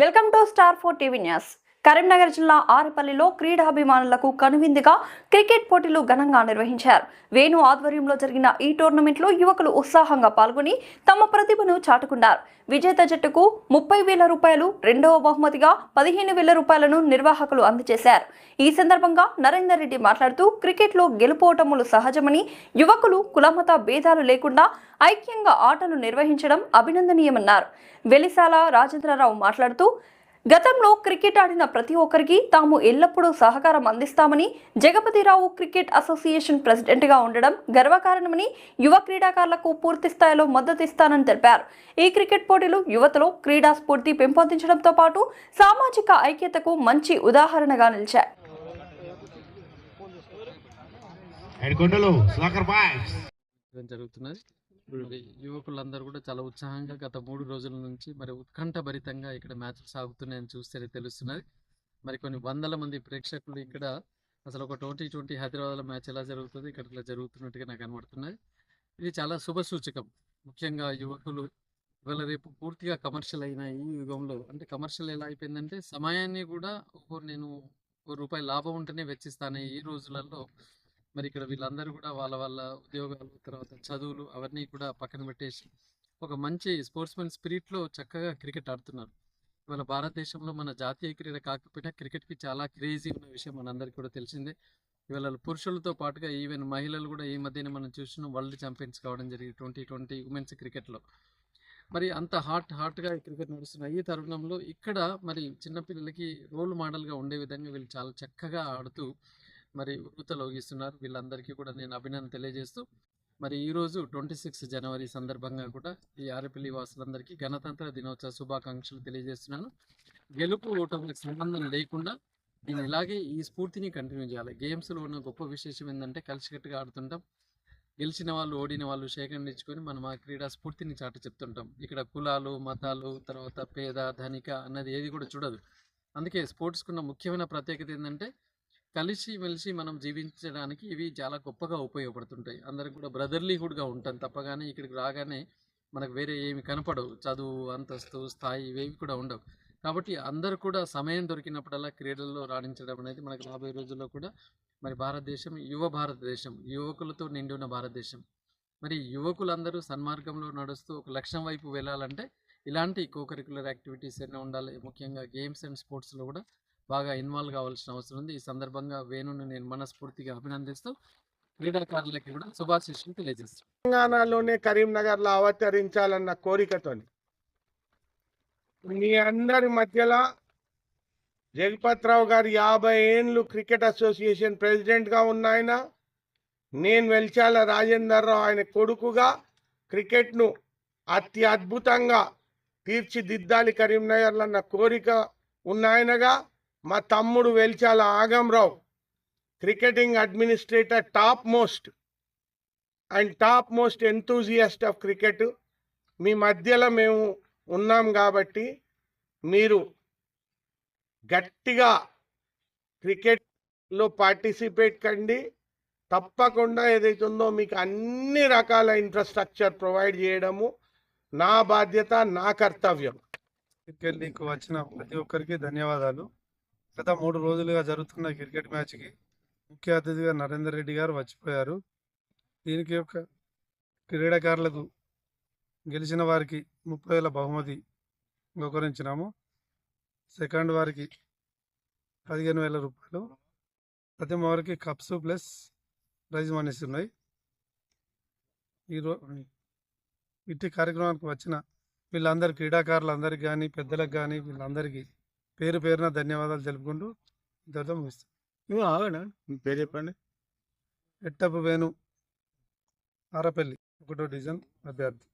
Welcome to star 4 TV news. Karimnagar జిల్లా ఆరేపల్లిలో క్రీడాభిమానులకు కనువిందుగా cricket పోటీలు ఘనంగా నిర్వహించారు. వేణు ఆధ్వర్యంలో జరిగిన ఈ టోర్నమెంట్లో యువకులు ఉత్సాహంగా పాల్గొని తమ ప్రతిభను చాటుకున్నారు. విజేత జట్టుకు 30,000 రూపాయలు, రెండవ బహుమతిగా 15,000 రూపాయలను నిర్వాహకులు అందజేశారు. ఈ సందర్భంగా నరేందర్ రెడ్డి మాట్లాడుతూ క్రికెట్లో గెలుపోటములు సహజమని, యువకులు కులమత భేదాలు లేకుండా ఐక్యంగా ఆటలు నిర్వహించడం అభినందనీయమన్నారు. వెలిసాల రాజేంద్రరావు మాట్లాడుతూ గతంలో క్రికెట్ ఆడిన ప్రతి ఒక్కరికి తాము ఎల్లప్పుడూ సహకారం అందిస్తామని, జగపతిరావు క్రికెట్ అసోసియేషన్ ప్రెసిడెంట్గా ఉండడం గర్వకారణమని, యువ క్రీడాకారులకు పూర్తి స్థాయిలో మద్దతిస్తానని తెలిపారు. ఈ క్రికెట్ పోటీలు యువతలో క్రీడా స్ఫూర్తి పెంపొందించడంతో పాటు సామాజిక ఐక్యతకు మంచి ఉదాహరణగా నిలిచాయి. యువకులందరూ కూడా చాలా ఉత్సాహంగా గత 3 రోజుల నుంచి మరి ఉత్కంఠభరితంగా ఇక్కడ మ్యాచ్లు సాగుతున్నాయని చూస్తే తెలుస్తున్నది. మరి కొన్ని వందల మంది ప్రేక్షకులు ఇక్కడ అసలు ఒక 2020 హైదరాబాద్లో మ్యాచ్ ఎలా జరుగుతుంది ఇక్కడ ఇట్లా జరుగుతున్నట్టుగా నాకు కనబడుతున్నది. ఇది చాలా శుభ సూచకం. ముఖ్యంగా యువకులు ఇవాళ రేపు పూర్తిగా కమర్షియల్ అయిన ఈ యుగంలో, అంటే కమర్షియల్ ఎలా అయిపోయిందంటే సమయాన్ని కూడా నేను ₹1 లాభం ఉంటేనే వెచ్చిస్తాను ఈ రోజులలో. మరి ఇక్కడ వీళ్ళందరూ కూడా వాళ్ళ వాళ్ళ ఉద్యోగాలు, తర్వాత చదువులు అవన్నీ కూడా పక్కన పెట్టేసి ఒక మంచి స్పోర్ట్స్మెన్ స్పిరిట్లో చక్కగా క్రికెట్ ఆడుతున్నారు. ఇవాళ భారతదేశంలో మన జాతీయ క్రీడ కాకపోయినా క్రికెట్కి చాలా క్రేజీ ఉన్న విషయం మనందరికీ కూడా తెలిసిందే. ఇవాళ పురుషులతో పాటుగా ఈవెన్ మహిళలు కూడా ఈ మధ్యనే మనం చూస్తున్నాం వరల్డ్ ఛాంపియన్స్ కావడం జరిగింది 2020 ఉమెన్స్ క్రికెట్లో. మరి అంత హాట్గా క్రికెట్ నడుస్తున్న ఈ తరుణంలో ఇక్కడ మరి చిన్నపిల్లలకి రోల్ మోడల్గా ఉండే విధంగా వీళ్ళు చాలా చక్కగా ఆడుతూ మరి ఊతలోగిస్తున్నారు. వీళ్ళందరికీ కూడా నేను అభినందన తెలియజేస్తూ మరి ఈరోజు 26 జనవరి సందర్భంగా కూడా ఈ ఆరేపల్లి వాసులందరికీ గణతంత్ర దినోత్సవ శుభాకాంక్షలు తెలియజేస్తున్నాను. గెలుపు ఓటములకు సంబంధం లేకుండా నేను ఇలాగే ఈ స్ఫూర్తిని కంటిన్యూ చేయాలి. గేమ్స్లో ఉన్న గొప్ప విశేషం ఏంటంటే కలిసికట్టుగా ఆడుతుంటాం. గెలిచిన వాళ్ళు, ఓడిన వాళ్ళు సేకరించుకొని మనం ఆ క్రీడా స్ఫూర్తిని చాటి చెప్తుంటాం. ఇక్కడ కులాలు, మతాలు, తర్వాత పేద, ధనిక అన్నది ఏది కూడా చూడదు. అందుకే స్పోర్ట్స్కున్న ముఖ్యమైన ప్రత్యేకత ఏంటంటే కలిసి మెలిసి మనం జీవించడానికి ఇవి చాలా గొప్పగా ఉపయోగపడుతుంటాయి. అందరికి కూడా బ్రదర్లీహుడ్గా ఉంటాం తప్పగానే ఇక్కడికి రాగానే మనకు వేరే ఏమి కనపడవు. చదువు, అంతస్తు, స్థాయి ఇవేవి కూడా ఉండవు. కాబట్టి అందరూ కూడా సమయం దొరికినప్పుడల్లా క్రీడల్లో రాణించడం అనేది మనకు రాబోయే రోజుల్లో కూడా మరి భారతదేశం భారతదేశం, యువకులతో నిండి ఉన్న భారతదేశం. మరి యువకులందరూ సన్మార్గంలో నడుస్తూ ఒక లక్ష్యం వైపు వెళ్ళాలంటే ఇలాంటి కోకరిక్యులర్ యాక్టివిటీస్ ఎన్నో ఉండాలి. ముఖ్యంగా గేమ్స్ అండ్ స్పోర్ట్స్లో కూడా బాగా ఇన్వాల్వ్ కావాల్సిన అవసరం ఉంది. ఈ సందర్భంగా వేణుని నేను మనస్ఫూర్తిగా అభినందిస్తూ క్రీడాకారులకి కూడా శుభాశీస్సులు తెలియజేస్తాను. తెలంగాణలోనే కరీంనగర్లో అవతరించాలన్న కోరికతో మీ అందరి మధ్యలో జగపతిరావు గారు 50 ఏళ్ళు క్రికెట్ అసోసియేషన్ ప్రెసిడెంట్గా ఉన్నాయన, నేను వెల్చాల రాజేందర్రావు ఆయన కొడుకుగా క్రికెట్ను అద్భుతంగా తీర్చిదిద్దాలి కరీంనగర్లో అన్న కోరిక ఉన్నాయనగా, మా తమ్ముడు Velchala Agamrao cricketing administrator, top most enthusiast of cricket. మీ మధ్యలో మేము ఉన్నాం కాబట్టి మీరు గట్టిగా క్రికెట్లో పార్టిసిపేట్ కండి. తప్పకుండా ఏదైతుందో మీకు అన్ని రకాల ఇన్ఫ్రాస్ట్రక్చర్ ప్రొవైడ్ చేయడము నా బాధ్యత, నా కర్తవ్యం. క్రికెట్ లీగ్ వచ్చిన ప్రతి ఒక్కరికి ధన్యవాదాలు. గత 3 రోజులుగా జరుగుతున్న క్రికెట్ మ్యాచ్కి ముఖ్య అతిథిగా నరేందర్ రెడ్డి గారు వచ్చిపోయారు. దీనికి యొక్క క్రీడాకారులకు గెలిచిన వారికి 30,000 బహుమతి బహుకరించినాము. సెకండ్ వారికి 15,000 రూపాయలు, ప్రతి వారికి కప్స్ ప్లస్ ప్రైజ్ మనీస్ ఉన్నాయి. ఇట్టి కార్యక్రమానికి వచ్చిన వీళ్ళందరి క్రీడాకారులందరికీ కానీ పెద్దలకు కానీ వీళ్ళందరికీ పేరు పేరున ధన్యవాదాలు తెలుపుకుంటూ ఇంతటితో ముగిస్తాను. మీ పేరు చెప్పండి. ఎట్టపు వేణు, ఆరపల్లి 1వ డివిజన్ అభ్యర్థి.